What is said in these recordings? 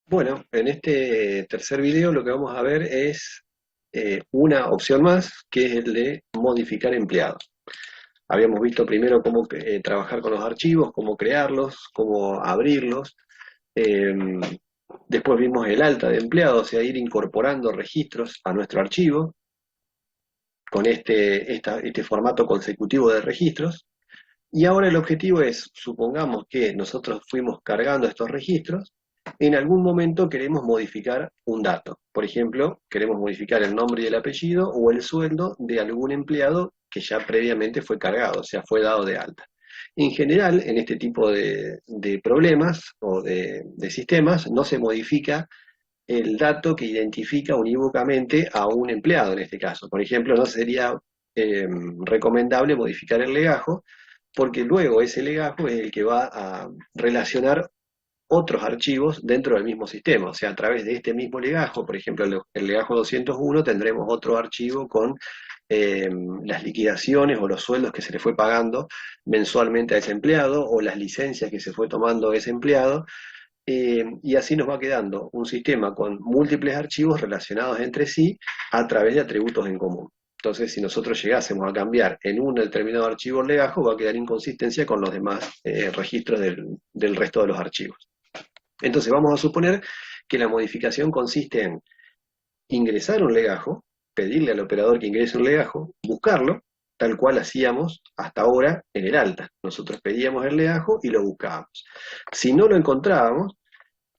Bueno, en este tercer video lo que vamos a ver es una opción más, que es el de modificar empleados. Habíamos visto primero cómo trabajar con los archivos, cómo crearlos, cómo abrirlos. eh, Después vimos el alta de empleados, o sea, ir incorporando registros a nuestro archivo con este formato consecutivo de registros. Y ahora el objetivo es, supongamos que nosotros fuimos cargando estos registros, en algún momento queremos modificar un dato. Por ejemplo, queremos modificar el nombre y el apellido o el sueldo de algún empleado que ya previamente fue cargado, o sea, fue dado de alta. En general, en este tipo de problemas o de sistemas, no se modifica el dato que identifica unívocamente a un empleado en este caso. Por ejemplo, no sería recomendable modificar el legajo, porque luego ese legajo es el que va a relacionar otros archivos dentro del mismo sistema. O sea, a través de este mismo legajo, por ejemplo, el legajo 201, tendremos otro archivo con eh, las liquidaciones o los sueldos que se le fue pagando mensualmente a ese empleado o las licencias que se fue tomando ese empleado. Y así nos va quedando un sistema con múltiples archivos relacionados entre sí a través de atributos en común. Entonces, si nosotros llegásemos a cambiar en un determinado archivo el legajo, va a quedar inconsistencia con los demás registros del resto de los archivos. Entonces, vamos a suponer que la modificación consiste en ingresar un legajo, pedirle al operador que ingrese un legajo, buscarlo, tal cual hacíamos hasta ahora en el alta. Nosotros pedíamos el legajo y lo buscábamos. Si no lo encontrábamos,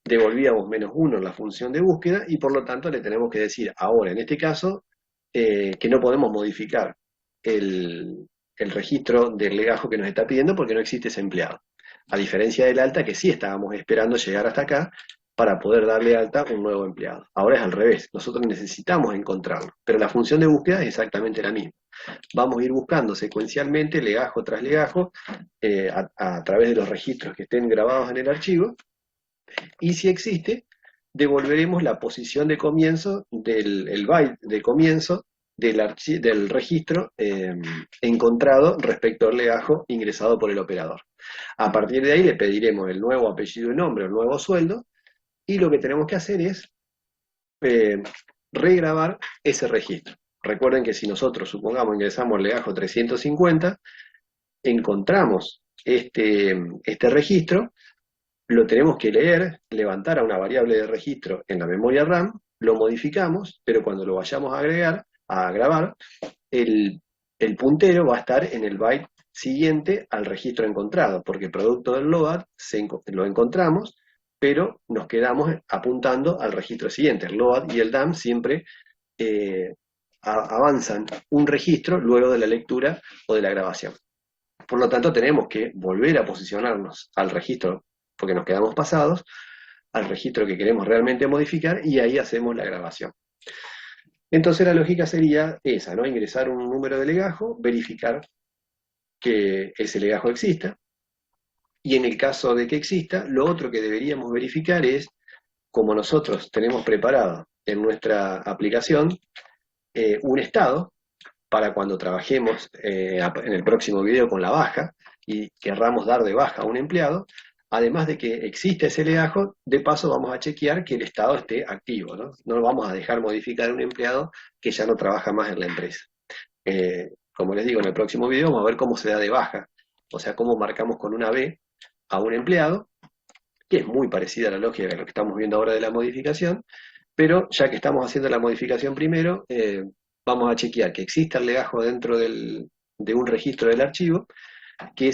devolvíamos -1 en la función de búsqueda y por lo tanto le tenemos que decir ahora, en este caso, que no podemos modificar el registro del legajo que nos está pidiendo porque no existe ese empleado. A diferencia del alta, que sí estábamos esperando llegar hasta acá para poder darle alta un nuevo empleado. Ahora es al revés, nosotros necesitamos encontrarlo, pero la función de búsqueda es exactamente la misma. Vamos a ir buscando secuencialmente, legajo tras legajo, a través de los registros que estén grabados en el archivo, y si existe, devolveremos la posición de comienzo el byte de comienzo del registro encontrado respecto al legajo ingresado por el operador. A partir de ahí le pediremos el nuevo apellido y nombre, el nuevo sueldo, y lo que tenemos que hacer es eh, regrabar ese registro. Recuerden que si nosotros, supongamos, ingresamos el legajo 350, encontramos este registro, lo tenemos que leer, levantar a una variable de registro en la memoria RAM, lo modificamos, pero cuando lo vayamos a agregar, a grabar, el, el puntero va a estar en el byte siguiente al registro encontrado, porque producto del load lo encontramos, pero nos quedamos apuntando al registro siguiente. El load y el dump siempre eh, avanzan un registro luego de la lectura o de la grabación. Por lo tanto, tenemos que volver a posicionarnos al registro, porque nos quedamos pasados, al registro que queremos realmente modificar y ahí hacemos la grabación. Entonces la lógica sería esa, ¿no? Ingresar un número de legajo, verificar que ese legajo exista, y en el caso de que exista, lo otro que deberíamos verificar es, como nosotros tenemos preparado en nuestra aplicación, un estado para cuando trabajemos en el próximo video con la baja y querramos dar de baja a un empleado, además de que existe ese legajo, de paso vamos a chequear que el estado esté activo, ¿no? No vamos a dejar modificar a un empleado que ya no trabaja más en la empresa. Como les digo, en el próximo video vamos a ver cómo se da de baja, o sea, cómo marcamos con una B a un empleado, que es muy parecida a la lógica de lo que estamos viendo ahora de la modificación, pero ya que estamos haciendo la modificación primero, vamos a chequear que exista el legajo dentro de un registro del archivo, que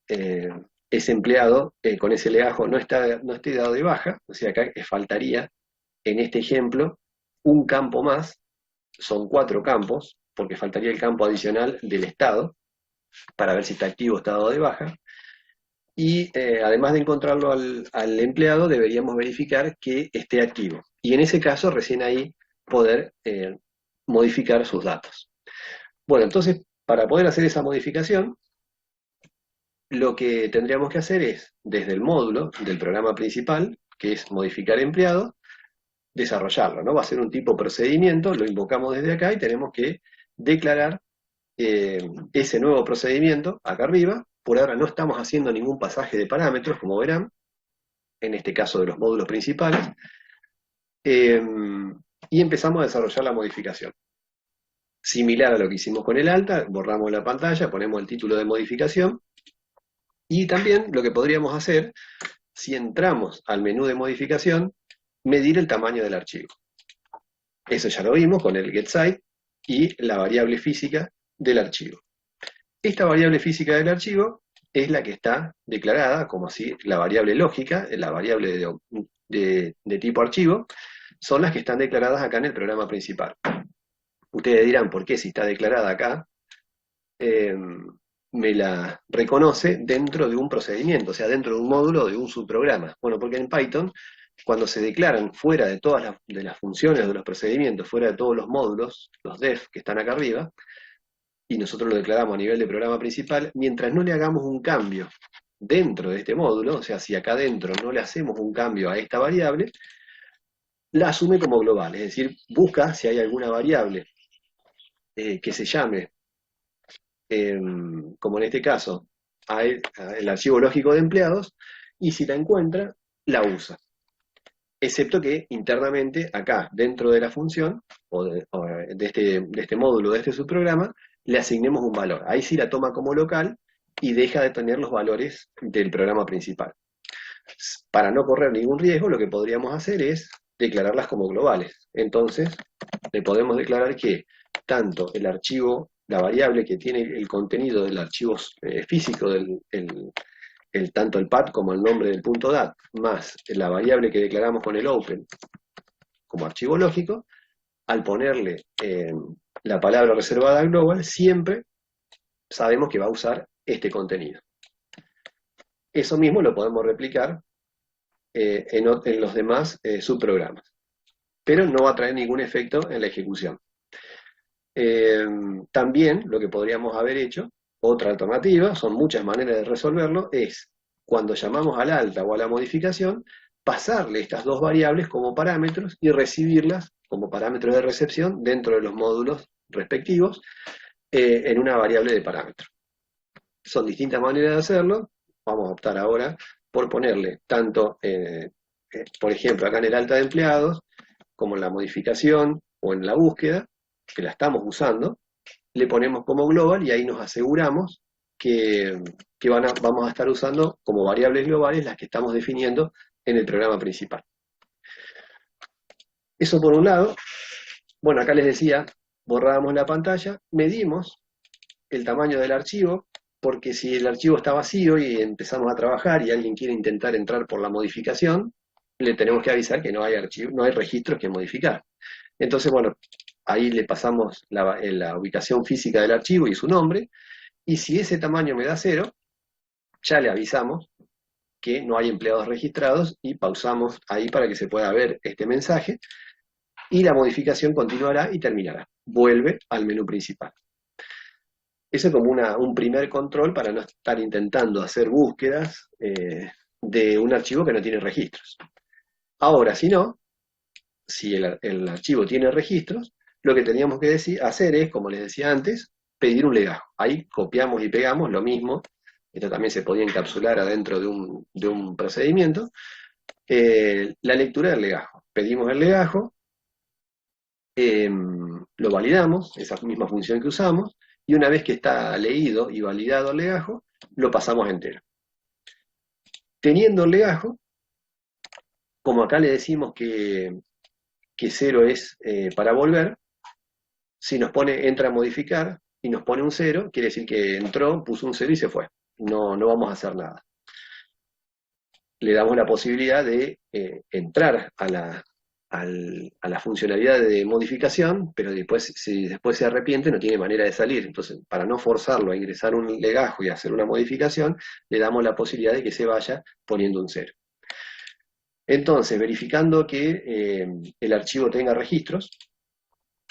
eh, ese empleado con ese legajo no esté dado de baja, o sea, acá faltaría, en este ejemplo, un campo más, son 4 campos, porque faltaría el campo adicional del estado, para ver si está activo o está dado de baja, y además de encontrarlo al empleado, deberíamos verificar que esté activo. Y en ese caso, recién ahí poder modificar sus datos. Bueno, entonces, para poder hacer esa modificación, lo que tendríamos que hacer es, desde el módulo del programa principal, que es modificar empleado, desarrollarlo, ¿no? Va a ser un tipo procedimiento, lo invocamos desde acá y tenemos que declarar ese nuevo procedimiento acá arriba. Por ahora no estamos haciendo ningún pasaje de parámetros, como verán, en este caso de los módulos principales, eh, y empezamos a desarrollar la modificación. Similar a lo que hicimos con el alta, borramos la pantalla, ponemos el título de modificación, y también lo que podríamos hacer, si entramos al menú de modificación, medir el tamaño del archivo. Eso ya lo vimos con el getSize y la variable física del archivo. Esta variable física del archivo es la que está declarada como así, la variable lógica, la variable de tipo archivo, son las que están declaradas acá en el programa principal. Ustedes dirán, ¿por qué si está declarada acá? Me la reconoce dentro de un procedimiento, o sea, dentro de un módulo o de un subprograma. Bueno, porque en Python, cuando se declaran fuera de todas las funciones de los procedimientos, fuera de todos los módulos, los def que están acá arriba, y nosotros lo declaramos a nivel de programa principal, mientras no le hagamos un cambio dentro de este módulo, o sea, si acá dentro no le hacemos un cambio a esta variable, la asume como global, es decir, busca si hay alguna variable que se llame, como en este caso, a el archivo lógico de empleados, y si la encuentra, la usa. Excepto que internamente, acá, dentro de la función, de este módulo, de este subprograma, le asignemos un valor. Ahí sí la toma como local y deja de tener los valores del programa principal. Para no correr ningún riesgo, lo que podríamos hacer es declararlas como globales. Entonces, le podemos declarar que tanto el archivo, la variable que tiene el contenido del archivo físico, tanto el path como el nombre del punto .dat, más la variable que declaramos con el open como archivo lógico, al ponerle la palabra reservada global, siempre sabemos que va a usar este contenido. Eso mismo lo podemos replicar en los demás subprogramas, pero no va a traer ningún efecto en la ejecución. También lo que podríamos haber hecho, otra alternativa, son muchas maneras de resolverlo, es cuando llamamos al alta o a la modificación, pasarle estas dos variables como parámetros y recibirlas como parámetros de recepción dentro de los módulos respectivos en una variable de parámetro. Son distintas maneras de hacerlo. Vamos a optar ahora por ponerle tanto, por ejemplo, acá en el alta de empleados, como en la modificación o en la búsqueda, que la estamos usando, le ponemos como global y ahí nos aseguramos que vamos a estar usando como variables globales las que estamos definiendo en el programa principal. Eso por un lado. Bueno, acá les decía, borrábamos la pantalla, medimos el tamaño del archivo, porque si el archivo está vacío y empezamos a trabajar y alguien quiere intentar entrar por la modificación, le tenemos que avisar que no hay registros que modificar. Entonces, bueno, ahí le pasamos la ubicación física del archivo y su nombre, y si ese tamaño me da 0, ya le avisamos que no hay empleados registrados y pausamos ahí para que se pueda ver este mensaje, y la modificación continuará y terminará. Vuelve al menú principal. Eso es como un primer control para no estar intentando hacer búsquedas de un archivo que no tiene registros. Ahora, si no, si el archivo tiene registros, lo que teníamos que hacer es, como les decía antes, pedir un legajo. Ahí copiamos y pegamos lo mismo. Esto también se podía encapsular adentro de un procedimiento. La lectura del legajo. Pedimos el legajo, lo validamos, esa misma función que usamos, y una vez que está leído y validado el legajo, lo pasamos entero. Teniendo el legajo, como acá le decimos que 0 es para volver, si nos pone entra a modificar y nos pone un 0, quiere decir que entró, puso un 0 y se fue. No vamos a hacer nada. Le damos la posibilidad de entrar a la funcionalidad de modificación, pero si después se arrepiente no tiene manera de salir. Entonces, para no forzarlo a ingresar un legajo y hacer una modificación, le damos la posibilidad de que se vaya poniendo un 0. Entonces, verificando que el archivo tenga registros,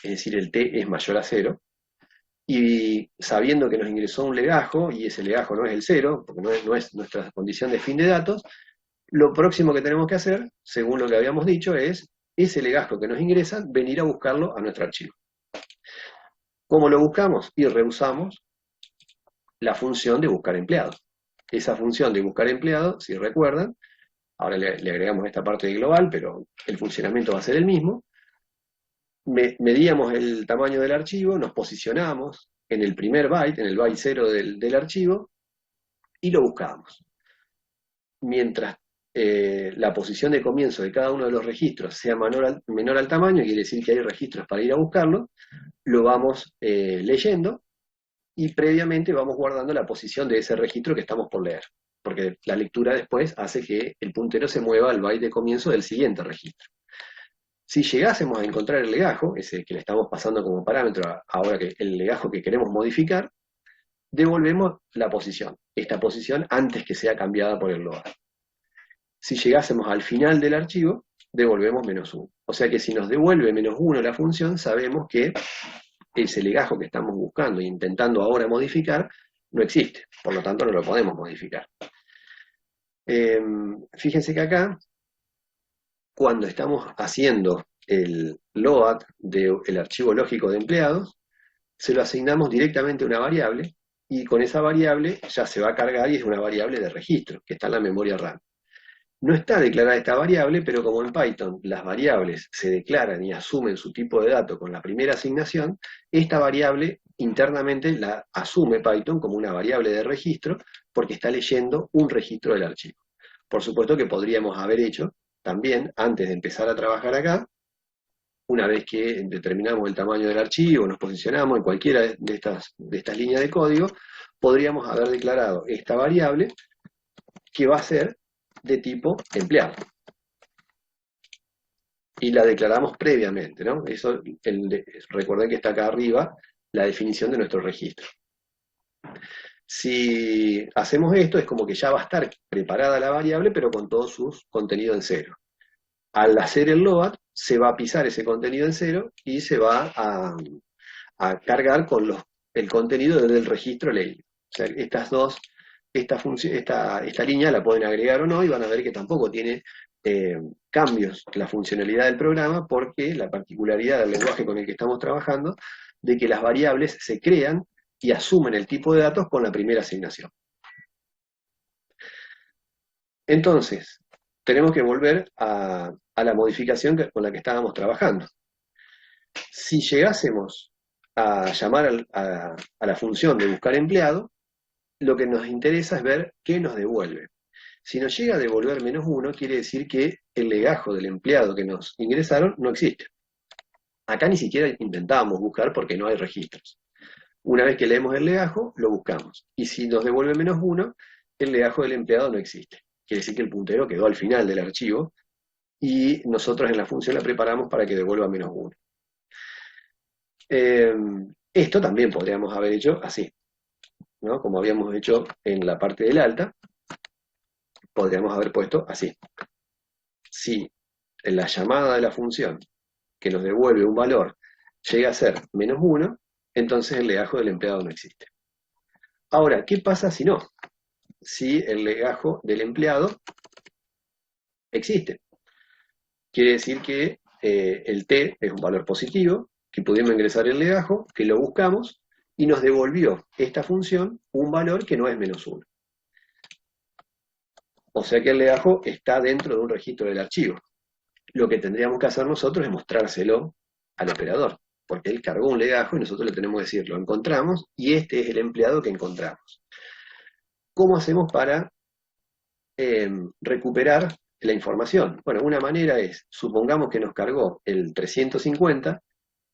es decir, el t es mayor a 0, y sabiendo que nos ingresó un legajo, y ese legajo no es el 0, porque no es nuestra condición de fin de datos, lo próximo que tenemos que hacer, según lo que habíamos dicho, es ese legajo que nos ingresa, venir a buscarlo a nuestro archivo. ¿Cómo lo buscamos? Y reusamos la función de buscar empleado. Esa función de buscar empleado, si recuerdan, ahora le agregamos esta parte de global, pero el funcionamiento va a ser el mismo. Medíamos el tamaño del archivo, nos posicionamos en el primer byte, en el byte 0 del archivo, y lo buscamos. Mientras la posición de comienzo de cada uno de los registros sea menor al tamaño, quiere decir que hay registros para ir a buscarlo, lo vamos leyendo y previamente vamos guardando la posición de ese registro que estamos por leer, porque la lectura después hace que el puntero se mueva al byte de comienzo del siguiente registro. Si llegásemos a encontrar el legajo, ese que le estamos pasando como parámetro ahora que el legajo que queremos modificar, devolvemos la posición, esta posición antes que sea cambiada por el global. Si llegásemos al final del archivo, devolvemos -1. O sea que si nos devuelve -1 la función, sabemos que ese legajo que estamos buscando e intentando ahora modificar no existe, por lo tanto no lo podemos modificar. Fíjense que acá, cuando estamos haciendo el load del archivo lógico de empleados, se lo asignamos directamente a una variable, y con esa variable ya se va a cargar y es una variable de registro, que está en la memoria RAM. No está declarada esta variable, pero como en Python las variables se declaran y asumen su tipo de dato con la primera asignación, esta variable internamente la asume Python como una variable de registro porque está leyendo un registro del archivo. Por supuesto que podríamos haber hecho también, antes de empezar a trabajar acá, una vez que determinamos el tamaño del archivo, nos posicionamos en cualquiera de estas líneas de código, podríamos haber declarado esta variable que va a ser de tipo empleado. Y la declaramos previamente, ¿no? Eso, recuerden que está acá arriba la definición de nuestro registro. Si hacemos esto, es como que ya va a estar preparada la variable, pero con todos sus contenidos en cero. Al hacer el load, se va a pisar ese contenido en cero y se va a cargar con el contenido del registro leído. O sea, esta línea la pueden agregar o no y van a ver que tampoco tiene cambios la funcionalidad del programa, porque la particularidad del lenguaje con el que estamos trabajando, de que las variables se crean y asumen el tipo de datos con la primera asignación. Entonces, tenemos que volver a la modificación con la que estábamos trabajando. Si llegásemos a llamar a la función de buscar empleado, lo que nos interesa es ver qué nos devuelve. Si nos llega a devolver -1, quiere decir que el legajo del empleado que nos ingresaron no existe. Acá ni siquiera intentábamos buscar porque no hay registros. Una vez que leemos el legajo, lo buscamos. Y si nos devuelve -1, el legajo del empleado no existe. Quiere decir que el puntero quedó al final del archivo y nosotros en la función la preparamos para que devuelva -1. Esto también podríamos haber hecho así, ¿no? Como habíamos hecho en la parte del alta, podríamos haber puesto así. Si en la llamada de la función que nos devuelve un valor llega a ser -1, entonces el legajo del empleado no existe. Ahora, ¿qué pasa si no? Si el legajo del empleado existe. Quiere decir que el t es un valor positivo, que pudimos ingresar el legajo, que lo buscamos, y nos devolvió esta función un valor que no es -1. O sea que el legajo está dentro de un registro del archivo. Lo que tendríamos que hacer nosotros es mostrárselo al operador, porque él cargó un legajo y nosotros le tenemos que decir, lo encontramos, y este es el empleado que encontramos. ¿Cómo hacemos para recuperar la información? Bueno, una manera es, supongamos que nos cargó el 350,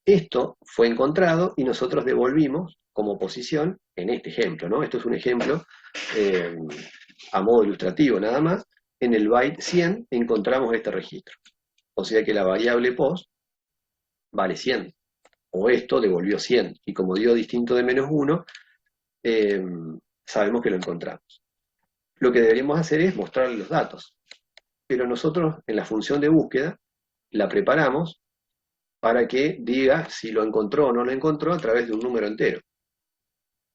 esto fue encontrado y nosotros devolvimos como posición en este ejemplo, ¿no? Esto es un ejemplo a modo ilustrativo nada más. En el byte 100 encontramos este registro. O sea que la variable post vale 100. O esto devolvió 100. Y como dio distinto de -1, sabemos que lo encontramos. Lo que deberíamos hacer es mostrarle los datos. Pero nosotros en la función de búsqueda la preparamos para que diga si lo encontró o no lo encontró a través de un número entero.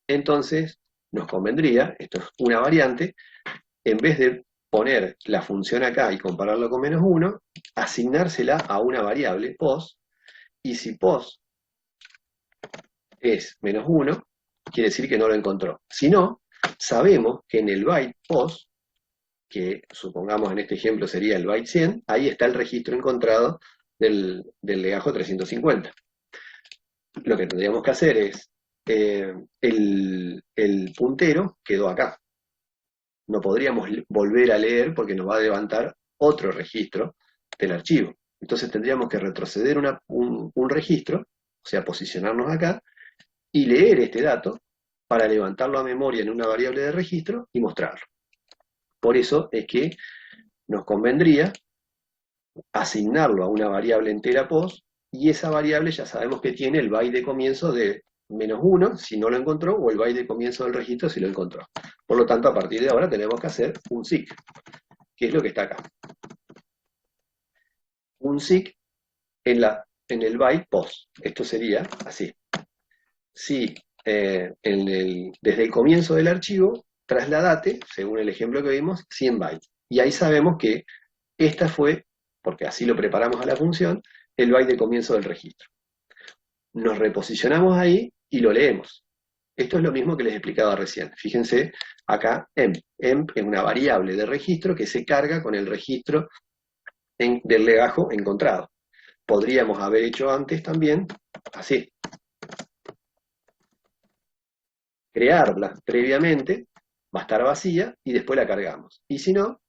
Entonces, nos convendría, esto es una variante, en vez de poner la función acá y compararlo con -1, asignársela a una variable, post, y si post es -1, quiere decir que no lo encontró. Si no, sabemos que en el byte post que supongamos en este ejemplo sería el byte 100, ahí está el registro encontrado del legajo 350. Lo que tendríamos que hacer es, el puntero quedó acá. No podríamos volver a leer porque nos va a levantar otro registro del archivo. Entonces tendríamos que retroceder un registro, o sea, posicionarnos acá, y leer este dato para levantarlo a memoria en una variable de registro y mostrarlo. Por eso es que nos convendría asignarlo a una variable entera post, y esa variable ya sabemos que tiene el byte de comienzo de -1 si no lo encontró, o el byte de comienzo del registro si lo encontró. Por lo tanto, a partir de ahora tenemos que hacer un seek, que es lo que está acá. Un seek en el byte post. Esto sería así. Si desde el comienzo del archivo trasladate, según el ejemplo que vimos, 100 bytes. Y ahí sabemos que esta fue, porque así lo preparamos a la función, el byte de comienzo del registro. Nos reposicionamos ahí y lo leemos. Esto es lo mismo que les explicaba recién. Fíjense acá, emp. Emp es una variable de registro que se carga con el registro del legajo encontrado. Podríamos haber hecho antes también así. Crearla previamente, va a estar vacía y después la cargamos. Y si no,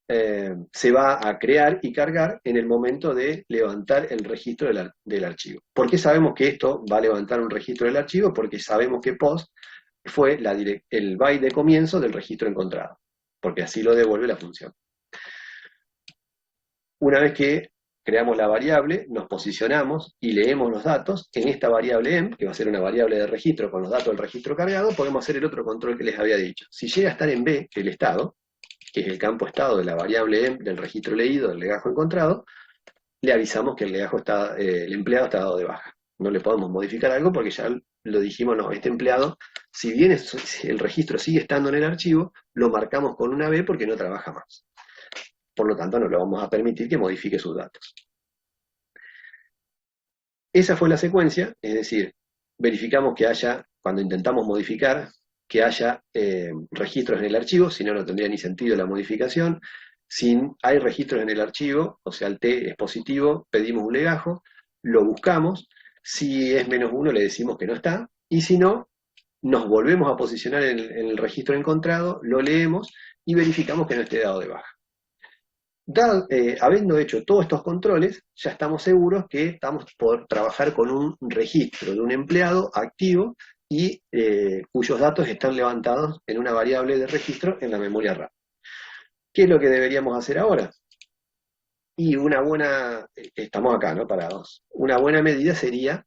se va a crear y cargar en el momento de levantar el registro del archivo. ¿Por qué sabemos que esto va a levantar un registro del archivo? Porque sabemos que post fue el byte de comienzo del registro encontrado, porque así lo devuelve la función. Una vez que creamos la variable, nos posicionamos y leemos los datos, en esta variable emp, que va a ser una variable de registro con los datos del registro cargado, podemos hacer el otro control que les había dicho. Si llega a estar en B, el estado, que es el campo estado de la variable emp del registro leído, del legajo encontrado, le avisamos que el empleado está dado de baja. No le podemos modificar algo porque ya lo dijimos, no, este empleado, si bien el registro sigue estando en el archivo, lo marcamos con una B porque no trabaja más. Por lo tanto, no le vamos a permitir que modifique sus datos. Esa fue la secuencia, es decir, verificamos que haya, cuando intentamos modificar, que haya registros en el archivo, si no, no tendría ni sentido la modificación. Si hay registros en el archivo, o sea, el T es positivo, pedimos un legajo, lo buscamos, si es -1 le decimos que no está, y si no, nos volvemos a posicionar en el registro encontrado, lo leemos y verificamos que no esté dado de baja. Habiendo hecho todos estos controles, ya estamos seguros que estamos por trabajar con un registro de un empleado activo y cuyos datos están levantados en una variable de registro en la memoria RAM. ¿Qué es lo que deberíamos hacer ahora? Y estamos acá, ¿no? Parados. Una buena medida sería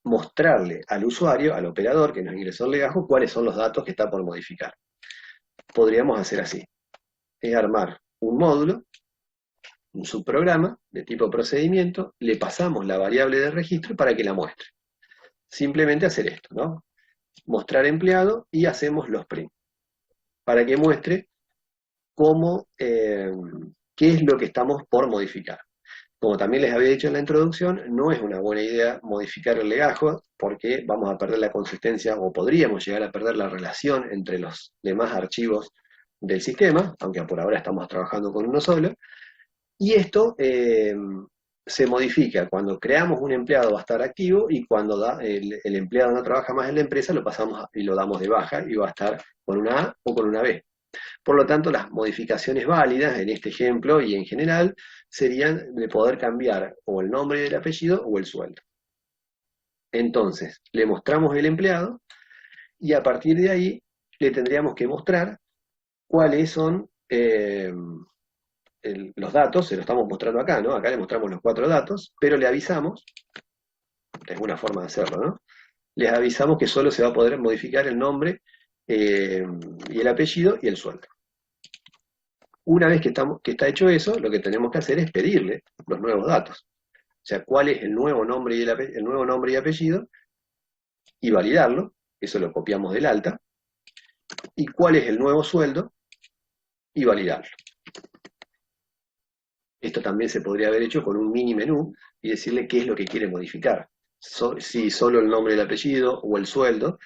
mostrarle al usuario, al operador que nos ingresó el legajo, cuáles son los datos que está por modificar. Podríamos hacer así. Es armar un módulo, un subprograma de tipo procedimiento, le pasamos la variable de registro para que la muestre. Simplemente hacer esto, ¿no? Mostrar empleado y hacemos los print, para que muestre qué es lo que estamos por modificar. Como también les había dicho en la introducción, no es una buena idea modificar el legajo, porque vamos a perder la consistencia, o podríamos llegar a perder la relación entre los demás archivos del sistema, aunque por ahora estamos trabajando con uno solo, y esto se modifica cuando creamos un empleado, va a estar activo, y cuando el empleado no trabaja más en la empresa, lo pasamos y lo damos de baja, y va a estar con una A o con una B. Por lo tanto, las modificaciones válidas, en este ejemplo y en general, serían de poder cambiar o el nombre y el apellido o el sueldo. Entonces, le mostramos el empleado, y a partir de ahí le tendríamos que mostrar cuáles son los datos. Se lo estamos mostrando acá, ¿no? Acá le mostramos los 4 datos, pero le avisamos, es una forma de hacerlo, ¿no? Les avisamos que solo se va a poder modificar el nombre y el apellido y el sueldo. Una vez que está hecho eso, lo que tenemos que hacer es pedirle los nuevos datos. O sea, cuál es el nuevo nombre y apellido, y validarlo, eso lo copiamos del alta, y cuál es el nuevo sueldo, y validarlo. Esto también se podría haber hecho con un mini menú y decirle qué es lo que quiere modificar. Si solo el nombre y el apellido o el sueldo,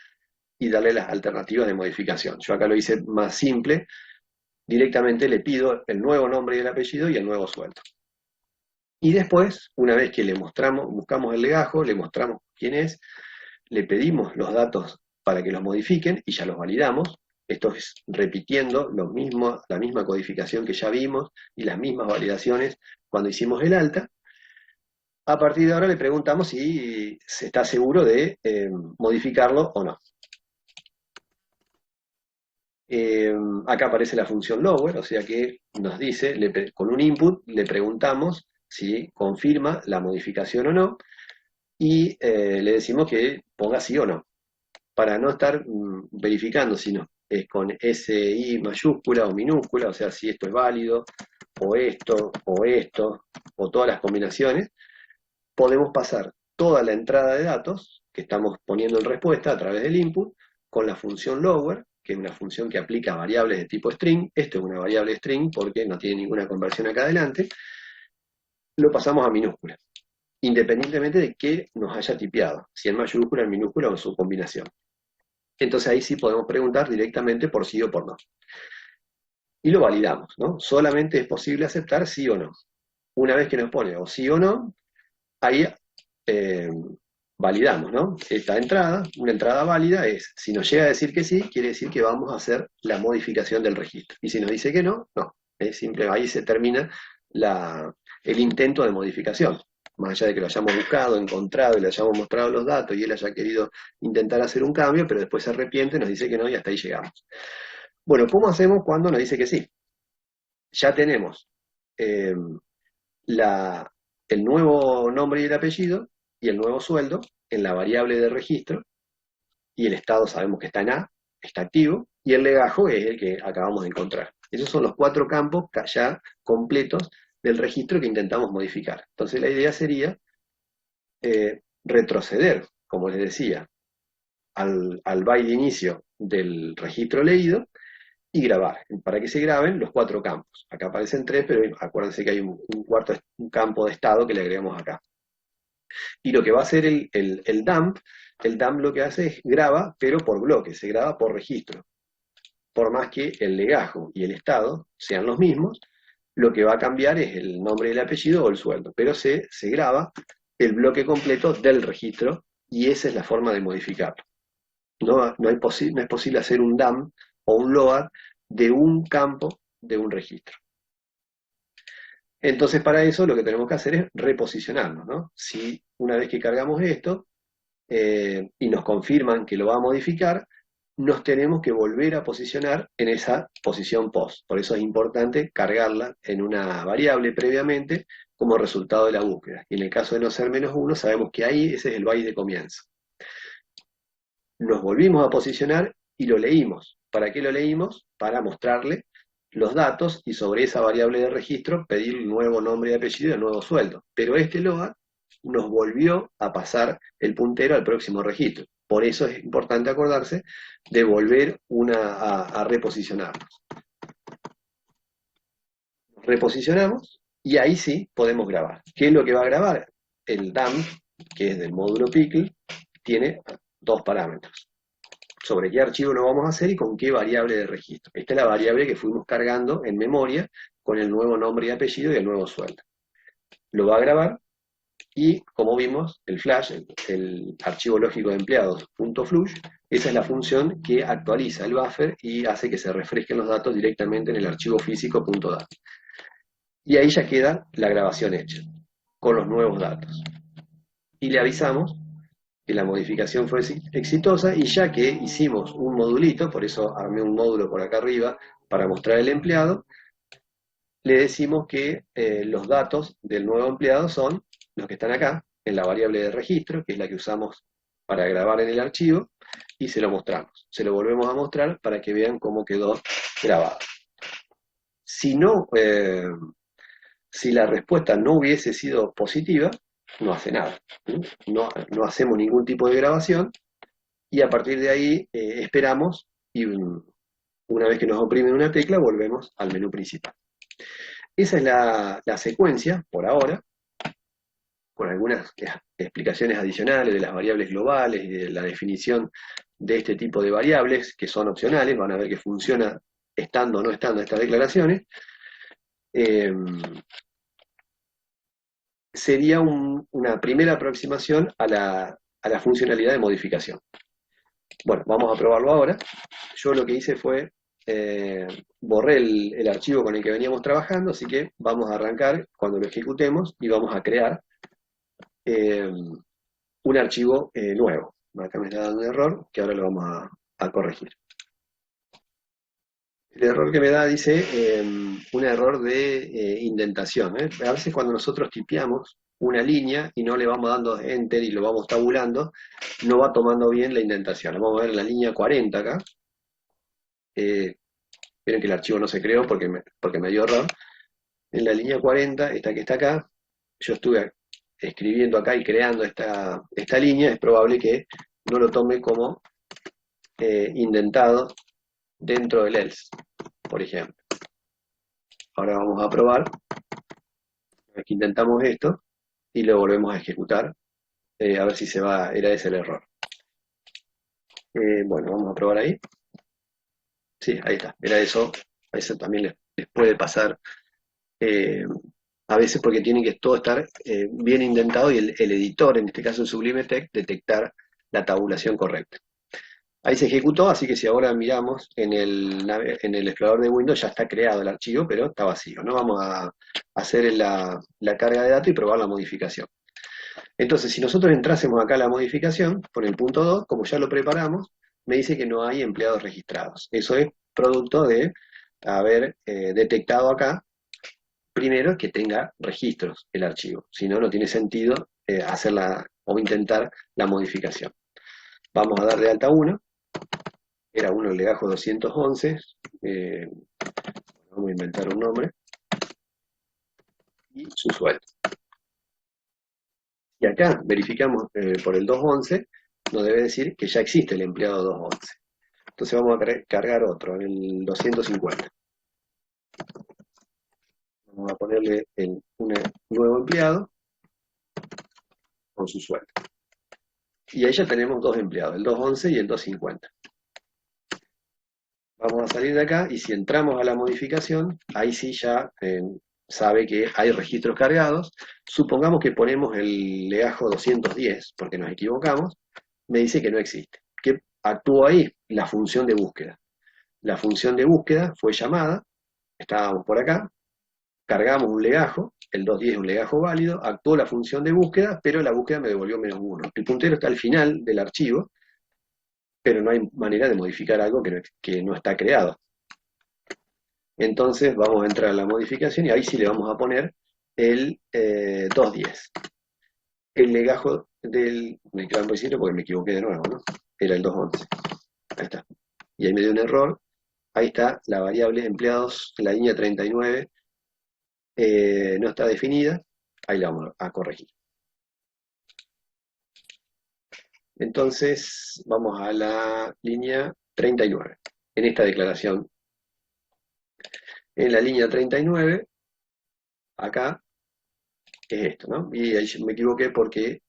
y darle las alternativas de modificación. Yo acá lo hice más simple, directamente le pido el nuevo nombre y el apellido y el nuevo sueldo. Y después, una vez que le mostramos, buscamos el legajo, le mostramos quién es, le pedimos los datos para que los modifiquen y ya los validamos. Esto es repitiendo la misma codificación que ya vimos y las mismas validaciones cuando hicimos el alta. A partir de ahora le preguntamos si se está seguro de modificarlo o no. Acá aparece la función lower, o sea que nos dice, con un input le preguntamos si confirma la modificación o no, y le decimos que ponga sí o no, para no estar verificando si no es con SI mayúscula o minúscula, o sea, si esto es válido, o esto, o todas las combinaciones. Podemos pasar toda la entrada de datos que estamos poniendo en respuesta a través del input con la función lower, que es una función que aplica variables de tipo string. Esto es una variable string porque no tiene ninguna conversión acá adelante. Lo pasamos a minúscula, independientemente de que nos haya tipeado, si en mayúscula, en minúscula o en su combinación. Entonces ahí sí podemos preguntar directamente por sí o por no. Y lo validamos, ¿no? Solamente es posible aceptar sí o no. Una vez que nos pone o sí o no, ahí validamos, ¿no? Esta entrada, una entrada válida es, si nos llega a decir que sí, quiere decir que vamos a hacer la modificación del registro. Y si nos dice que no, no. Es simple, ahí se termina el intento de modificación. Más allá de que lo hayamos buscado, encontrado y le hayamos mostrado los datos y él haya querido intentar hacer un cambio, pero después se arrepiente, nos dice que no y hasta ahí llegamos. Bueno, ¿cómo hacemos cuando nos dice que sí? Ya tenemos el nuevo nombre y el apellido y el nuevo sueldo en la variable de registro, y el estado sabemos que está en A, está activo, y el legajo es el que acabamos de encontrar. Esos son los 4 campos ya completos del registro que intentamos modificar. Entonces la idea sería retroceder, como les decía, al byte de inicio del registro leído y grabar. Para que se graben los 4 campos. Acá aparecen 3, pero acuérdense que hay un campo de estado que le agregamos acá. Y lo que va a hacer el dump lo que hace es graba, pero por bloque, se graba por registro. Por más que el legajo y el estado sean los mismos, lo que va a cambiar es el nombre y el apellido o el sueldo, pero se graba el bloque completo del registro y esa es la forma de modificarlo. No es posible hacer un dump o un load de un campo de un registro. Entonces para eso lo que tenemos que hacer es reposicionarnos, ¿no? Si una vez que cargamos esto y nos confirman que lo va a modificar, nos tenemos que volver a posicionar en esa posición post. Por eso es importante cargarla en una variable previamente como resultado de la búsqueda. Y en el caso de no ser -1, sabemos que ahí ese es el byte de comienzo. Nos volvimos a posicionar y lo leímos. ¿Para qué lo leímos? Para mostrarle los datos y sobre esa variable de registro pedir el nuevo nombre y apellido y el nuevo sueldo. Pero este load nos volvió a pasar el puntero al próximo registro. Por eso es importante acordarse de volver a reposicionarnos. Reposicionamos y ahí sí podemos grabar. ¿Qué es lo que va a grabar? El dump, que es del módulo pickle, tiene 2 parámetros. Sobre qué archivo lo vamos a hacer y con qué variable de registro. Esta es la variable que fuimos cargando en memoria con el nuevo nombre y apellido y el nuevo sueldo. Lo va a grabar y, como vimos, el flash, el archivo lógico de empleados .flush, esa es la función que actualiza el buffer y hace que se refresquen los datos directamente en el archivo físico .dat. Y ahí ya queda la grabación hecha, con los nuevos datos. Y le avisamos que la modificación fue exitosa y ya que hicimos un modulito, por eso armé un módulo por acá arriba para mostrar el empleado, le decimos que los datos del nuevo empleado son los que están acá, en la variable de registro, que es la que usamos para grabar en el archivo, y se lo mostramos. Se lo volvemos a mostrar para que vean cómo quedó grabado. Si la respuesta no hubiese sido positiva, no hace nada. No hacemos ningún tipo de grabación, y a partir de ahí esperamos, y una vez que nos oprimen una tecla, volvemos al menú principal. Esa es la secuencia, por ahora, con algunas explicaciones adicionales de las variables globales y de la definición de este tipo de variables, que son opcionales, van a ver que funciona estando o no estando estas declaraciones, eh, sería una primera aproximación a la funcionalidad de modificación. Bueno, vamos a probarlo ahora. Yo lo que hice fue, borré el archivo con el que veníamos trabajando, así que vamos a arrancar cuando lo ejecutemos y vamos a crear un archivo nuevo. Acá me está dando un error que ahora lo vamos a corregir. El error que me da dice un error de indentación. A veces cuando nosotros tipeamos una línea y no le vamos dando enter y lo vamos tabulando, no va tomando bien la indentación. Vamos a ver la línea 40 acá. Miren que el archivo no se creó porque me dio error. En la línea 40, esta que está acá, yo estuve escribiendo acá y creando esta línea, es probable que no lo tome como indentado dentro del else, por ejemplo. Ahora vamos a probar. Aquí intentamos esto y lo volvemos a ejecutar, a ver si se va, era ese el error. Bueno, vamos a probar ahí. Sí, ahí está, era eso. A eso también les puede pasar a veces porque tiene que todo estar bien indentado y el editor, en este caso el Sublime Text, detectar la tabulación correcta. Ahí se ejecutó, así que si ahora miramos en el explorador de Windows ya está creado el archivo, pero está vacío. No vamos a hacer la carga de datos y probar la modificación. Entonces, si nosotros entrásemos acá a la modificación, por el punto 2, como ya lo preparamos, me dice que no hay empleados registrados. Eso es producto de haber detectado acá, primero, que tenga registros el archivo. Si no, no tiene sentido hacerla o intentar la modificación. Vamos a dar de alta uno. Era uno el legajo 211. Vamos a inventar un nombre. Y su sueldo. Y acá verificamos por el 211, nos debe decir que ya existe el empleado 211. Entonces vamos a cargar otro, en el 250. Vamos a ponerle un nuevo empleado con su sueldo. Y ahí ya tenemos dos empleados, el 211 y el 250. Vamos a salir de acá y si entramos a la modificación, ahí sí ya sabe que hay registros cargados. Supongamos que ponemos el legajo 210, porque nos equivocamos, me dice que no existe. ¿Qué actuó ahí? La función de búsqueda. La función de búsqueda fue llamada, estábamos por acá, cargamos un legajo, el 210 es un legajo válido, actuó la función de búsqueda, pero la búsqueda me devolvió -1. El puntero está al final del archivo, pero no hay manera de modificar algo que no está creado. Entonces vamos a entrar a la modificación y ahí sí le vamos a poner el 210. El legajo me quedan porque me equivoqué de nuevo, ¿no? Era el 211. Ahí está. Y ahí me dio un error. Ahí está la variable empleados, la línea 39 no está definida. Ahí la vamos a corregir. Entonces vamos a la línea 39. En esta declaración, en la línea 39, acá es esto, ¿no? Y ahí me equivoqué porque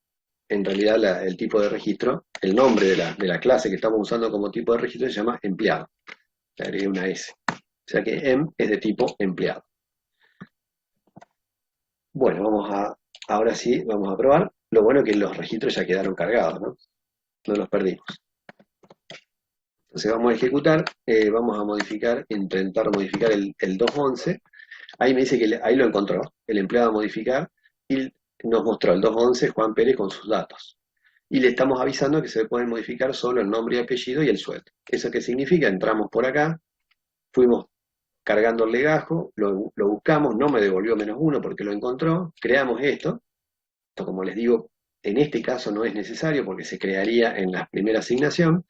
en realidad el tipo de registro, el nombre de la clase que estamos usando como tipo de registro se llama empleado. Le agregué una S. O sea que em es de tipo empleado. Bueno, ahora sí, vamos a probar. Lo bueno es que los registros ya quedaron cargados, ¿no? No los perdimos. Entonces vamos a ejecutar, vamos a modificar, intentar modificar el 211. Ahí me dice que ahí lo encontró, el empleado a modificar, y nos mostró el 211 Juan Pérez con sus datos. Y le estamos avisando que se pueden modificar solo el nombre y apellido y el sueldo. ¿Eso qué significa? Entramos por acá, fuimos cargando el legajo, lo buscamos, no me devolvió -1 porque lo encontró, creamos esto. Esto, como les digo, en este caso no es necesario porque se crearía en la primera asignación.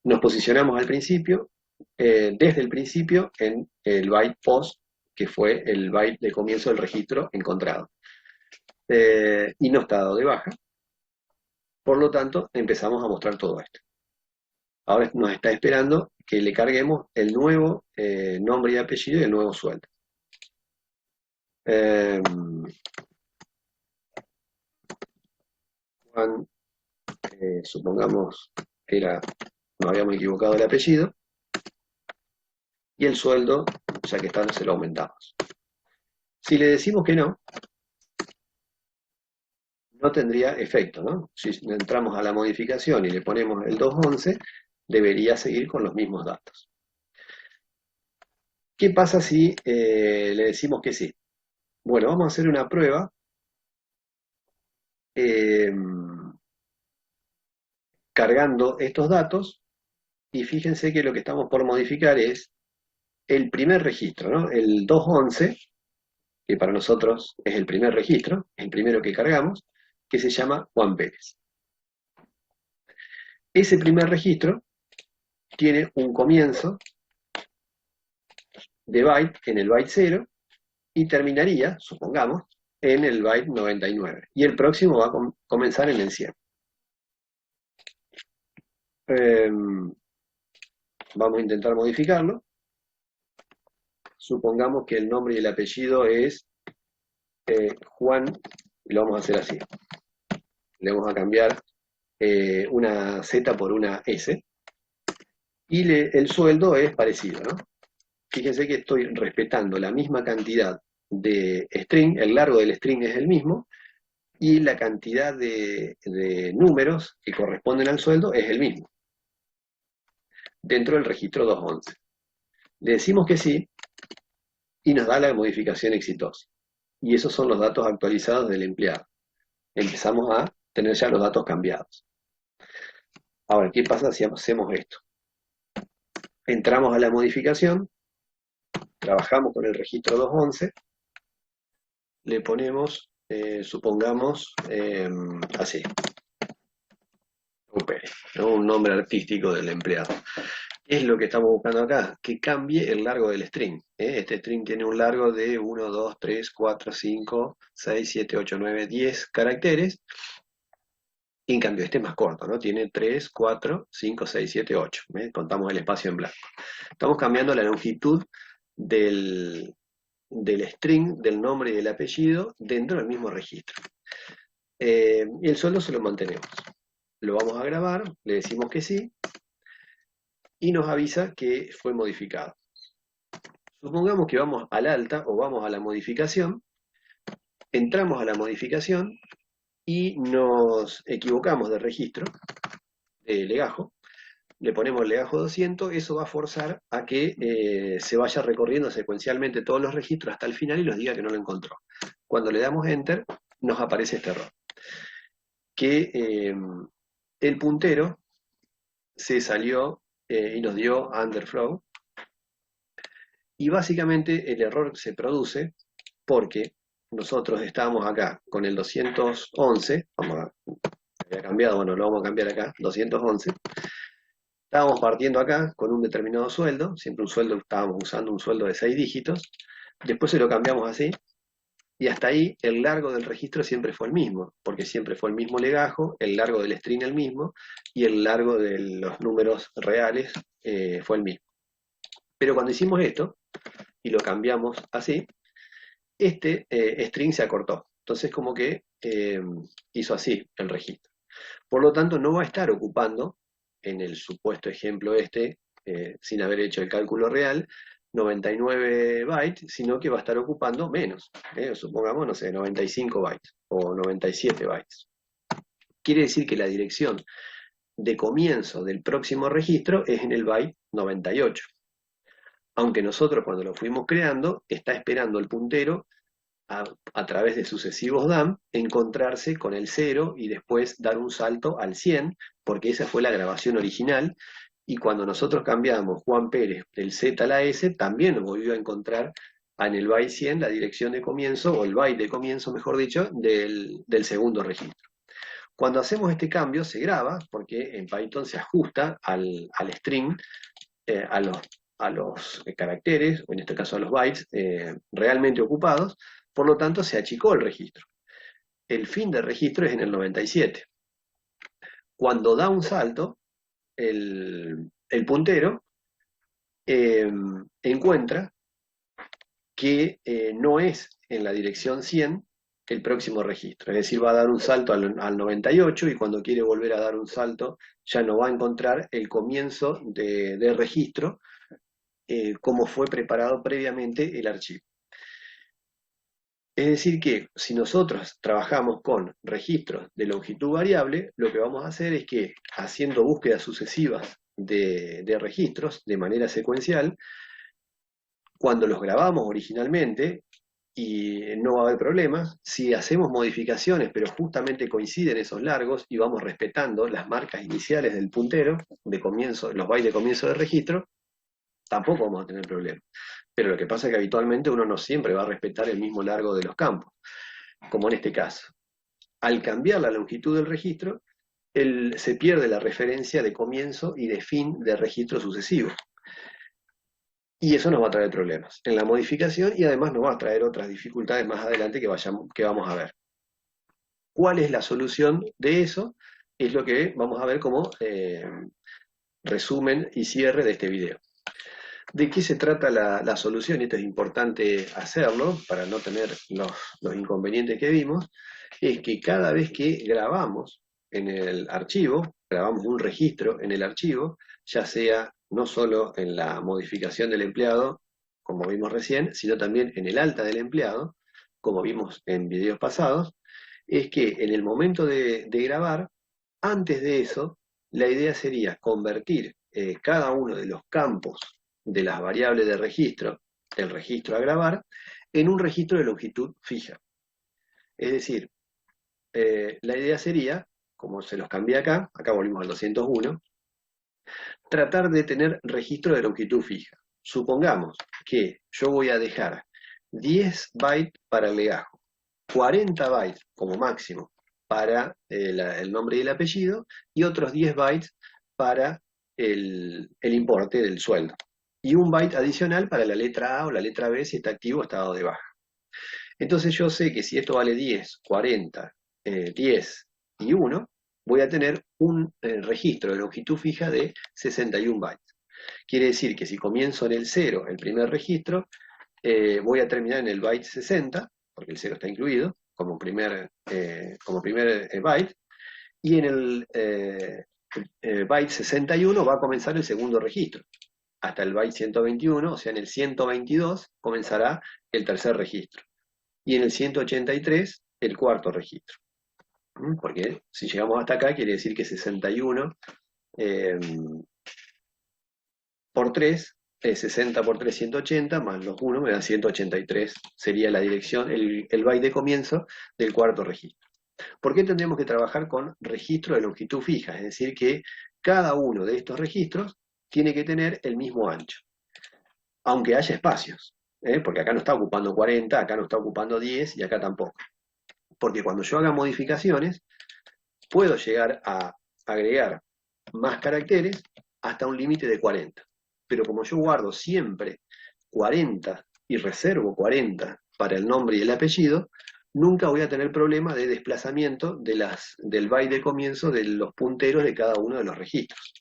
Nos posicionamos al principio, desde el principio en el byte post, que fue el byte de comienzo del registro encontrado. Y no está dado de baja. Por lo tanto, empezamos a mostrar todo esto. Ahora nos está esperando que le carguemos el nuevo nombre y apellido y el nuevo sueldo. Juan, supongamos que era nos habíamos equivocado el apellido, y el sueldo, ya que está, no se lo aumentamos. Si le decimos que no, no tendría efecto, ¿no? Si entramos a la modificación y le ponemos el 211, debería seguir con los mismos datos. ¿Qué pasa si le decimos que sí? Bueno, vamos a hacer una prueba eh, cargando estos datos y fíjense que lo que estamos por modificar es el primer registro, ¿no? El 211, que para nosotros es el primer registro, el primero que cargamos, que se llama Juan Pérez. Ese primer registro tiene un comienzo de byte en el byte 0 y terminaría, supongamos, en el byte 99. Y el próximo va a comenzar en el 100. Vamos a intentar modificarlo. Supongamos que el nombre y el apellido es Juan, y lo vamos a hacer así. Le vamos a cambiar una Z por una S. Y el sueldo es parecido, ¿no? Fíjense que estoy respetando la misma cantidad de string, el largo del string es el mismo, y la cantidad de números que corresponden al sueldo es el mismo, dentro del registro 211. Le decimos que sí, y nos da la modificación exitosa. Y esos son los datos actualizados del empleado. Empezamos a tener ya los datos cambiados. Ahora, ¿qué pasa si hacemos esto? Entramos a la modificación, trabajamos con el registro 211, le ponemos, supongamos, así, Pérez, ¿no? Un nombre artístico del empleado. ¿Qué es lo que estamos buscando acá? Que cambie el largo del string. Este string tiene un largo de 1, 2, 3, 4, 5, 6, 7, 8, 9, 10 caracteres. Y en cambio este es más corto, ¿no? Tiene 3, 4, 5, 6, 7, 8. Contamos el espacio en blanco. Estamos cambiando la longitud del string, del nombre y del apellido dentro del mismo registro. Y el sueldo se lo mantenemos. Lo vamos a grabar, le decimos que sí, y nos avisa que fue modificado. Supongamos que vamos al alta o vamos a la modificación, entramos a la modificación y nos equivocamos de registro, de legajo, le ponemos legajo 200, eso va a forzar a que se vaya recorriendo secuencialmente todos los registros hasta el final y nos diga que no lo encontró. Cuando le damos enter, nos aparece este error, que el puntero se salió y nos dio underflow, y básicamente el error se produce porque nosotros estábamos acá con el 211, había cambiado, bueno, lo vamos a cambiar acá, 211, estábamos partiendo acá con un determinado sueldo, siempre un sueldo, estábamos usando un sueldo de 6 dígitos, después se lo cambiamos así, y hasta ahí el largo del registro siempre fue el mismo, porque siempre fue el mismo legajo, el largo del string el mismo, y el largo de los números reales fue el mismo. Pero cuando hicimos esto, y lo cambiamos así, este string se acortó. Entonces como que hizo así el registro. Por lo tanto, no va a estar ocupando, en el supuesto ejemplo este, sin haber hecho el cálculo real, 99 bytes, sino que va a estar ocupando menos. Supongamos, no sé, 95 bytes o 97 bytes. Quiere decir que la dirección de comienzo del próximo registro es en el byte 98. Aunque nosotros cuando lo fuimos creando, está esperando el puntero a través de sucesivos DAM, encontrarse con el 0 y después dar un salto al 100, porque esa fue la grabación original, y cuando nosotros cambiamos Juan Pérez del Z a la S, también nos volvió a encontrar en el byte 100 la dirección de comienzo, o el byte de comienzo, mejor dicho, del segundo registro. Cuando hacemos este cambio se graba, porque en Python se ajusta al string, a los caracteres, o en este caso a los bytes, realmente ocupados, por lo tanto se achicó el registro. El fin del registro es en el 97. Cuando da un salto, el puntero encuentra que no es en la dirección 100, el próximo registro. Es decir, va a dar un salto al 98 y cuando quiere volver a dar un salto ya no va a encontrar el comienzo de registro como fue preparado previamente el archivo. Es decir que si nosotros trabajamos con registros de longitud variable, lo que vamos a hacer es que haciendo búsquedas sucesivas de registros de manera secuencial, cuando los grabamos originalmente, y no va a haber problemas, si hacemos modificaciones, pero justamente coinciden esos largos y vamos respetando las marcas iniciales del puntero de comienzo, los bytes de comienzo de registro, tampoco vamos a tener problemas. Pero lo que pasa es que habitualmente uno no siempre va a respetar el mismo largo de los campos, como en este caso. Al cambiar la longitud del registro, se pierde la referencia de comienzo y de fin de registro sucesivo. Y eso nos va a traer problemas en la modificación y además nos va a traer otras dificultades más adelante que vamos a ver. ¿Cuál es la solución de eso? Es lo que vamos a ver como resumen y cierre de este video. ¿De qué se trata la solución? Esto es importante hacerlo para no tener los inconvenientes que vimos. Es que cada vez que grabamos en el archivo, grabamos un registro en el archivo, ya sea no solo en la modificación del empleado, como vimos recién, sino también en el alta del empleado, como vimos en videos pasados, es que en el momento de grabar, antes de eso, la idea sería convertir cada uno de los campos de las variables de registro, el registro a grabar, en un registro de longitud fija. Es decir, la idea sería, como se los cambié acá volvimos al 201, tratar de tener registro de longitud fija. Supongamos que yo voy a dejar 10 bytes para el legajo, 40 bytes como máximo para el nombre y el apellido, y otros 10 bytes para el importe del sueldo. Y un byte adicional para la letra A o la letra B si está activo o está dado de baja. Entonces yo sé que si esto vale 10, 40, 10 y 1, voy a tener un registro de longitud fija de 61 bytes. Quiere decir que si comienzo en el 0, el primer registro, voy a terminar en el byte 60, porque el 0 está incluido, como primer byte, y en el byte 61 va a comenzar el segundo registro. Hasta el byte 121, o sea, en el 122 comenzará el tercer registro. Y en el 183, el cuarto registro. Porque si llegamos hasta acá, quiere decir que 61 por 3, 60 por 3, 180, más los 1 me da 183, sería la dirección, el byte de comienzo del cuarto registro. ¿Por qué tendremos que trabajar con registro de longitud fija? Es decir, que cada uno de estos registros tiene que tener el mismo ancho, aunque haya espacios, porque acá no está ocupando 40, acá no está ocupando 10 y acá tampoco. Porque cuando yo haga modificaciones, puedo llegar a agregar más caracteres hasta un límite de 40. Pero como yo guardo siempre 40 y reservo 40 para el nombre y el apellido, nunca voy a tener problema de desplazamiento del byte de comienzo de los punteros de cada uno de los registros.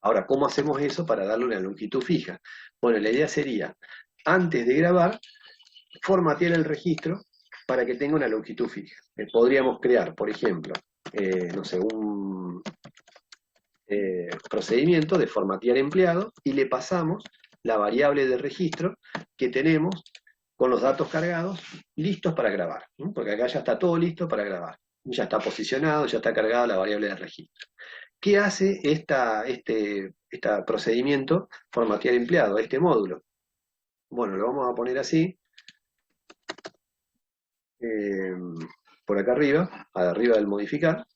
Ahora, ¿cómo hacemos eso para darle una longitud fija? Bueno, la idea sería, antes de grabar, formatear el registro para que tenga una longitud fija. Podríamos crear, por ejemplo, no sé, un procedimiento de formatear empleado y le pasamos la variable de registro que tenemos con los datos cargados listos para grabar, ¿no? Porque acá ya está todo listo para grabar. Ya está posicionado, ya está cargada la variable de registro. ¿Qué hace este procedimiento formatear empleado, este módulo? Bueno, lo vamos a poner así, por acá arriba del modificar,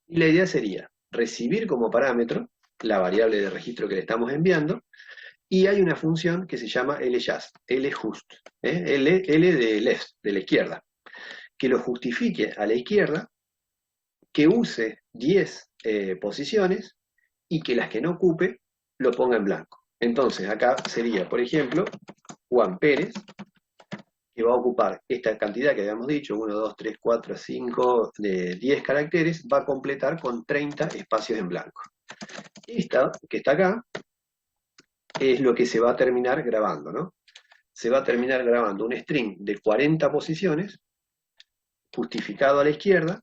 y la idea sería recibir como parámetro la variable de registro que le estamos enviando, y hay una función que se llama ljust, L de left, de la izquierda, que lo justifique a la izquierda, que use 10 posiciones y que las que no ocupe lo ponga en blanco. Entonces acá sería, por ejemplo, Juan Pérez, que va a ocupar esta cantidad que habíamos dicho, 1, 2, 3, 4, 5, de 10 caracteres, va a completar con 30 espacios en blanco. Esta, que está acá, es lo que se va a terminar grabando, ¿no? se va a terminar grabando un string de 40 posiciones, justificado a la izquierda,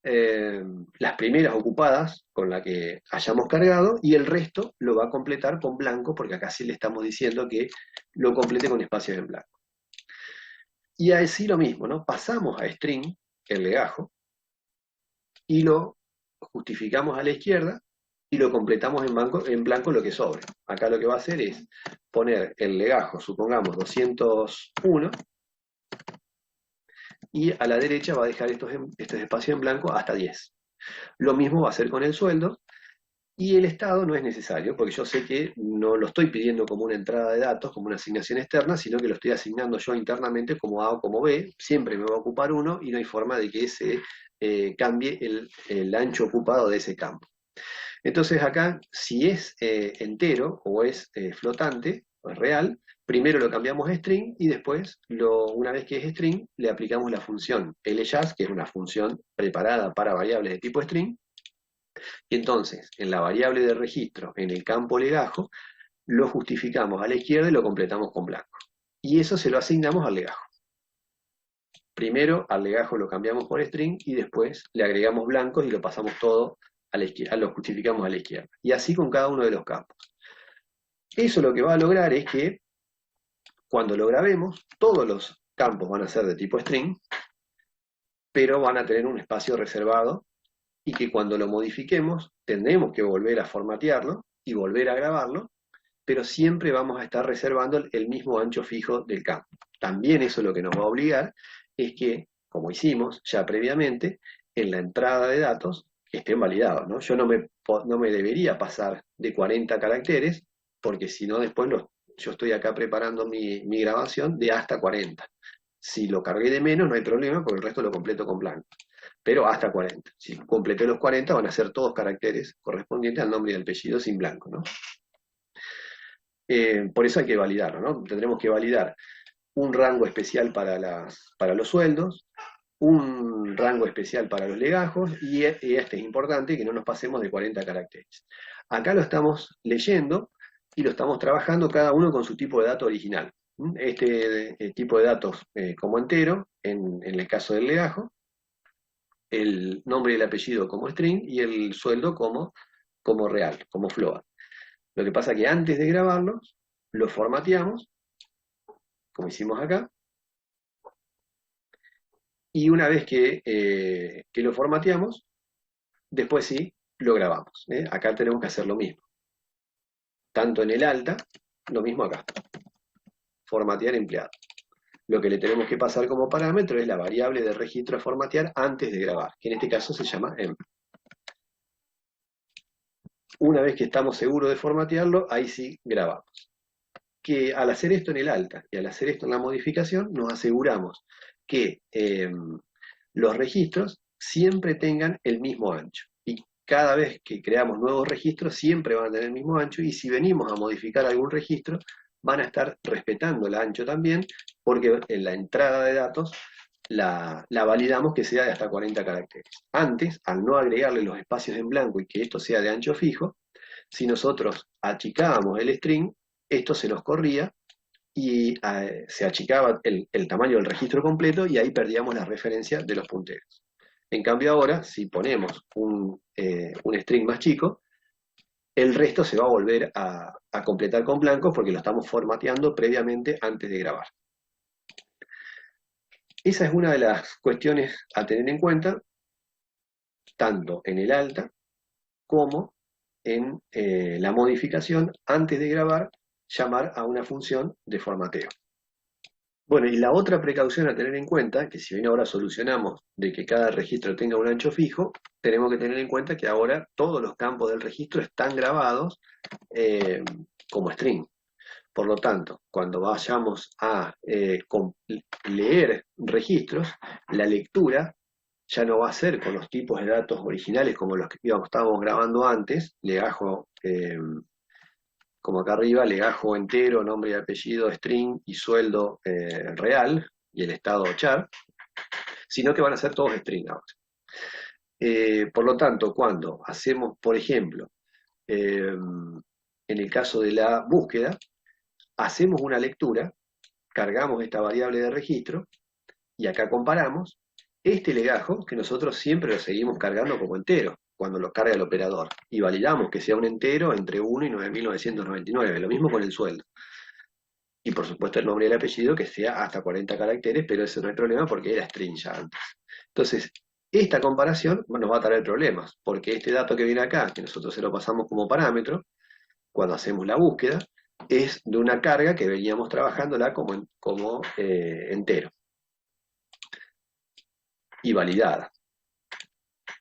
las primeras ocupadas con la que hayamos cargado, y el resto lo va a completar con blanco, porque acá sí le estamos diciendo que lo complete con espacios en blanco. Y así lo mismo, ¿no? Pasamos a string el legajo y lo justificamos a la izquierda y lo completamos en blanco lo que sobre. Acá lo que va a hacer es poner el legajo, supongamos 201, y a la derecha va a dejar estos espacios en blanco hasta 10. Lo mismo va a hacer con el sueldo, y el estado no es necesario, porque yo sé que no lo estoy pidiendo como una entrada de datos, como una asignación externa, sino que lo estoy asignando yo internamente como A o como B, siempre me va a ocupar uno y no hay forma de que se cambie el ancho ocupado de ese campo. Entonces acá, si es entero o es flotante o es real, primero lo cambiamos a string y después, una vez que es string, le aplicamos la función ljust, que es una función preparada para variables de tipo string, y entonces en la variable de registro, en el campo legajo, lo justificamos a la izquierda y lo completamos con blanco. Y eso se lo asignamos al legajo. Primero al legajo lo cambiamos por string y después le agregamos blancos y lo pasamos todo a la izquierda, lo justificamos a la izquierda. Y así con cada uno de los campos. Eso lo que va a lograr es que cuando lo grabemos, todos los campos van a ser de tipo string, pero van a tener un espacio reservado, y que cuando lo modifiquemos tendremos que volver a formatearlo y volver a grabarlo, pero siempre vamos a estar reservando el mismo ancho fijo del campo. También eso lo que nos va a obligar es que, como hicimos ya previamente, en la entrada de datos estén validados, ¿no? Yo no me debería pasar de 40 caracteres, porque si no después yo estoy acá preparando mi grabación de hasta 40. Si lo cargué de menos no hay problema, porque el resto lo completo con blanco. Pero hasta 40. Si completé los 40 van a ser todos caracteres correspondientes al nombre y al apellido sin blanco, ¿no? Por eso hay que validarlo, ¿no? Tendremos que validar un rango especial para los sueldos, un rango especial para los legajos, y este es importante, que no nos pasemos de 40 caracteres. Acá lo estamos leyendo y lo estamos trabajando cada uno con su tipo de dato original. Este tipo de datos como entero, en el caso del legajo, el nombre y el apellido como string y el sueldo como real, como float. Lo que pasa es que antes de grabarlos, lo formateamos, como hicimos acá, y una vez que lo formateamos, después sí, lo grabamos. Acá tenemos que hacer lo mismo. Tanto en el alta, lo mismo acá. Formatear empleado. Lo que le tenemos que pasar como parámetro es la variable de registro a formatear antes de grabar, que en este caso se llama emp. Una vez que estamos seguros de formatearlo, ahí sí grabamos. Que al hacer esto en el alta y al hacer esto en la modificación, nos aseguramos que los registros siempre tengan el mismo ancho. Y cada vez que creamos nuevos registros, siempre van a tener el mismo ancho, y si venimos a modificar algún registro, van a estar respetando el ancho también, porque en la entrada de datos la validamos que sea de hasta 40 caracteres. Antes, al no agregarle los espacios en blanco y que esto sea de ancho fijo, si nosotros achicábamos el string, esto se nos corría y se achicaba el tamaño del registro completo, y ahí perdíamos la referencia de los punteros. En cambio ahora, si ponemos un string más chico, el resto se va a volver a completar con blancos, porque lo estamos formateando previamente antes de grabar. Esa es una de las cuestiones a tener en cuenta, tanto en el alta como en la modificación. Antes de grabar, llamar a una función de formateo. Bueno, y la otra precaución a tener en cuenta, que si bien ahora solucionamos de que cada registro tenga un ancho fijo, tenemos que tener en cuenta que ahora todos los campos del registro están grabados como string. Por lo tanto, cuando vayamos a leer registros, la lectura ya no va a ser con los tipos de datos originales como los que estábamos grabando antes, legajo, como acá arriba, legajo entero, nombre y apellido, string y sueldo real, y el estado char, sino que van a ser todos string ahora. Por lo tanto, cuando hacemos, por ejemplo, en el caso de la búsqueda, hacemos una lectura cargamos esta variable de registro y acá comparamos este legajo que nosotros siempre lo seguimos cargando como entero cuando lo carga el operador y validamos que sea un entero entre 1 y 9.999, lo mismo con el sueldo. Y por supuesto el nombre y el apellido que sea hasta 40 caracteres, pero eso no hay problema porque era string ya antes. Entonces, esta comparación nos va a traer problemas, porque este dato que viene acá, que nosotros se lo pasamos como parámetro, cuando hacemos la búsqueda, es de una carga que veníamos trabajándola como entero y validada.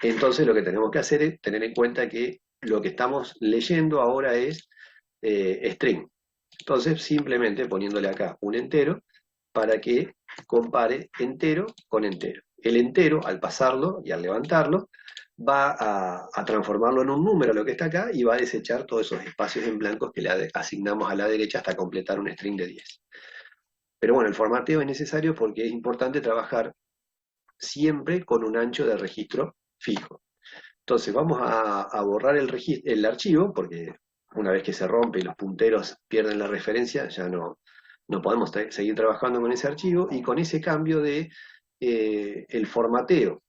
Entonces lo que tenemos que hacer es tener en cuenta que lo que estamos leyendo ahora es string. Entonces simplemente poniéndole acá un entero para que compare entero con entero. El entero, al pasarlo y al levantarlo, va a transformarlo en un número, lo que está acá, y va a desechar todos esos espacios en blancos que le asignamos a la derecha hasta completar un string de 10. Pero bueno, el formateo es necesario porque es importante trabajar siempre con un ancho de registro fijo. Entonces vamos a borrar el archivo, porque una vez que se rompe y los punteros pierden la referencia, ya no podemos seguir trabajando con ese archivo, y con ese cambio de el formateo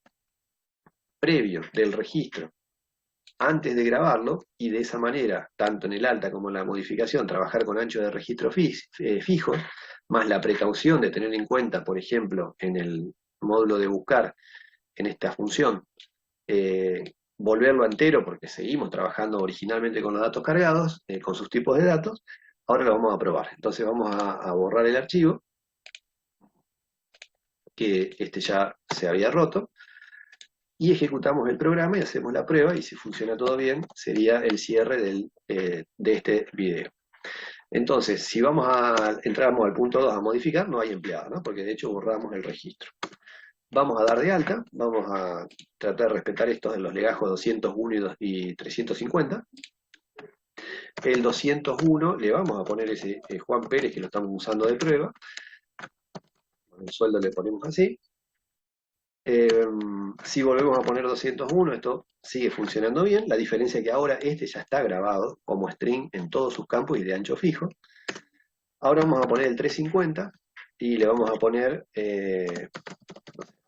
previo del registro antes de grabarlo, y de esa manera, tanto en el alta como en la modificación, trabajar con ancho de registro fijos, más la precaución de tener en cuenta, por ejemplo, en el módulo de buscar, en esta función, volverlo entero, porque seguimos trabajando originalmente con los datos cargados, con sus tipos de datos. Ahora lo vamos a probar. Entonces vamos a borrar el archivo, que este ya se había roto, y ejecutamos el programa y hacemos la prueba, y si funciona todo bien, sería el cierre de este video. Entonces, si entramos al punto 2 a modificar, no hay empleado, ¿no? Porque de hecho borramos el registro. Vamos a dar de alta, vamos a tratar de respetar estos en los legajos 201 y 350. El 201 le vamos a poner ese Juan Pérez, que lo estamos usando de prueba. Con el sueldo le ponemos así. Si volvemos a poner 201, esto sigue funcionando bien. La diferencia es que ahora este ya está grabado como string en todos sus campos y de ancho fijo. Ahora vamos a poner el 350 y le vamos a poner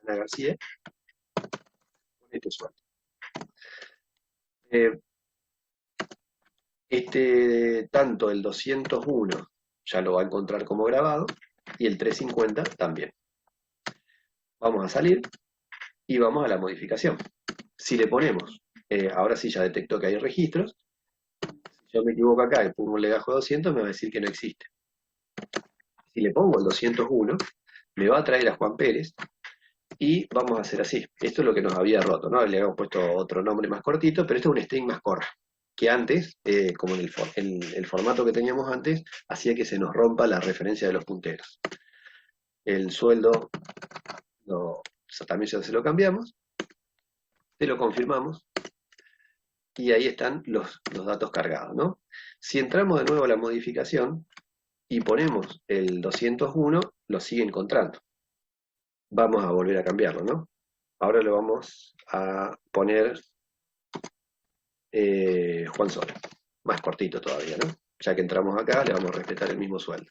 Ana García con este sueldo. Tanto el 201 ya lo va a encontrar como grabado y el 350 también. Vamos a salir y vamos a la modificación. Si le ponemos, ahora sí ya detectó que hay registros. Si yo me equivoco acá y pongo un legajo 200, me va a decir que no existe. Si le pongo el 201, me va a traer a Juan Pérez y vamos a hacer así. Esto es lo que nos había roto, ¿no? Le habíamos puesto otro nombre más cortito, pero esto es un string más corto que antes, como en el formato que teníamos antes, hacía que se nos rompa la referencia de los punteros. El sueldo también ya se lo cambiamos, se lo confirmamos, y ahí están los datos cargados, ¿no? Si entramos de nuevo a la modificación y ponemos el 201, lo sigue encontrando. Vamos a volver a cambiarlo, ¿no? Ahora lo vamos a poner Juan Sola, más cortito todavía, ¿no? Ya que entramos acá, le vamos a respetar el mismo sueldo.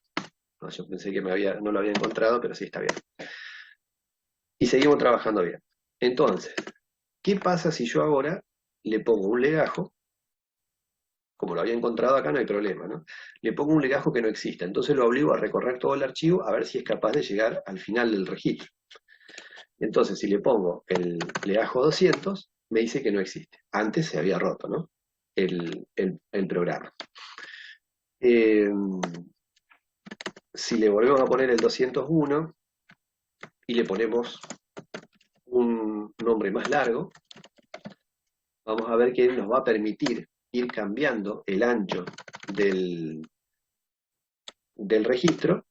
No, yo pensé que no lo había encontrado, pero sí está bien. Y seguimos trabajando bien. Entonces, ¿qué pasa si yo ahora le pongo un legajo? Como lo había encontrado acá, no hay problema, ¿no? Le pongo un legajo que no exista, entonces lo obligo a recorrer todo el archivo a ver si es capaz de llegar al final del registro. Entonces, si le pongo el legajo 200, me dice que no existe. Antes se había roto, ¿no? El programa. Si le volvemos a poner el 201 y le ponemos un nombre más largo, vamos a ver que nos va a permitir ir cambiando el ancho del registro,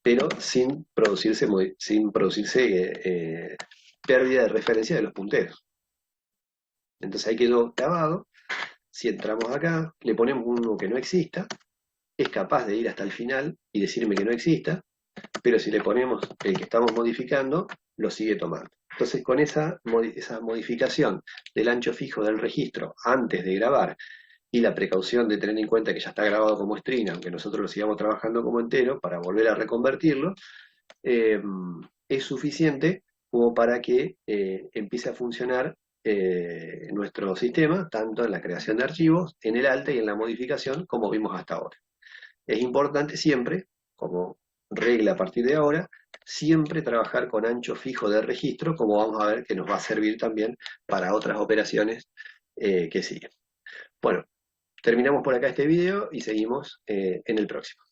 pero sin producirse pérdida de referencia de los punteros. Entonces ahí quedó grabado. Si entramos acá, le ponemos uno que no exista, es capaz de ir hasta el final y decirme que no exista, pero si le ponemos el que estamos modificando, lo sigue tomando. Entonces con esa modificación del ancho fijo del registro antes de grabar y la precaución de tener en cuenta que ya está grabado como string, aunque nosotros lo sigamos trabajando como entero para volver a reconvertirlo, eh, es suficiente como para que empiece a funcionar nuestro sistema, tanto en la creación de archivos, en el alta y en la modificación, como vimos hasta ahora. Es importante siempre, como regla a partir de ahora, siempre trabajar con ancho fijo de registro, como vamos a ver que nos va a servir también para otras operaciones que siguen. Bueno, terminamos por acá este video y seguimos en el próximo.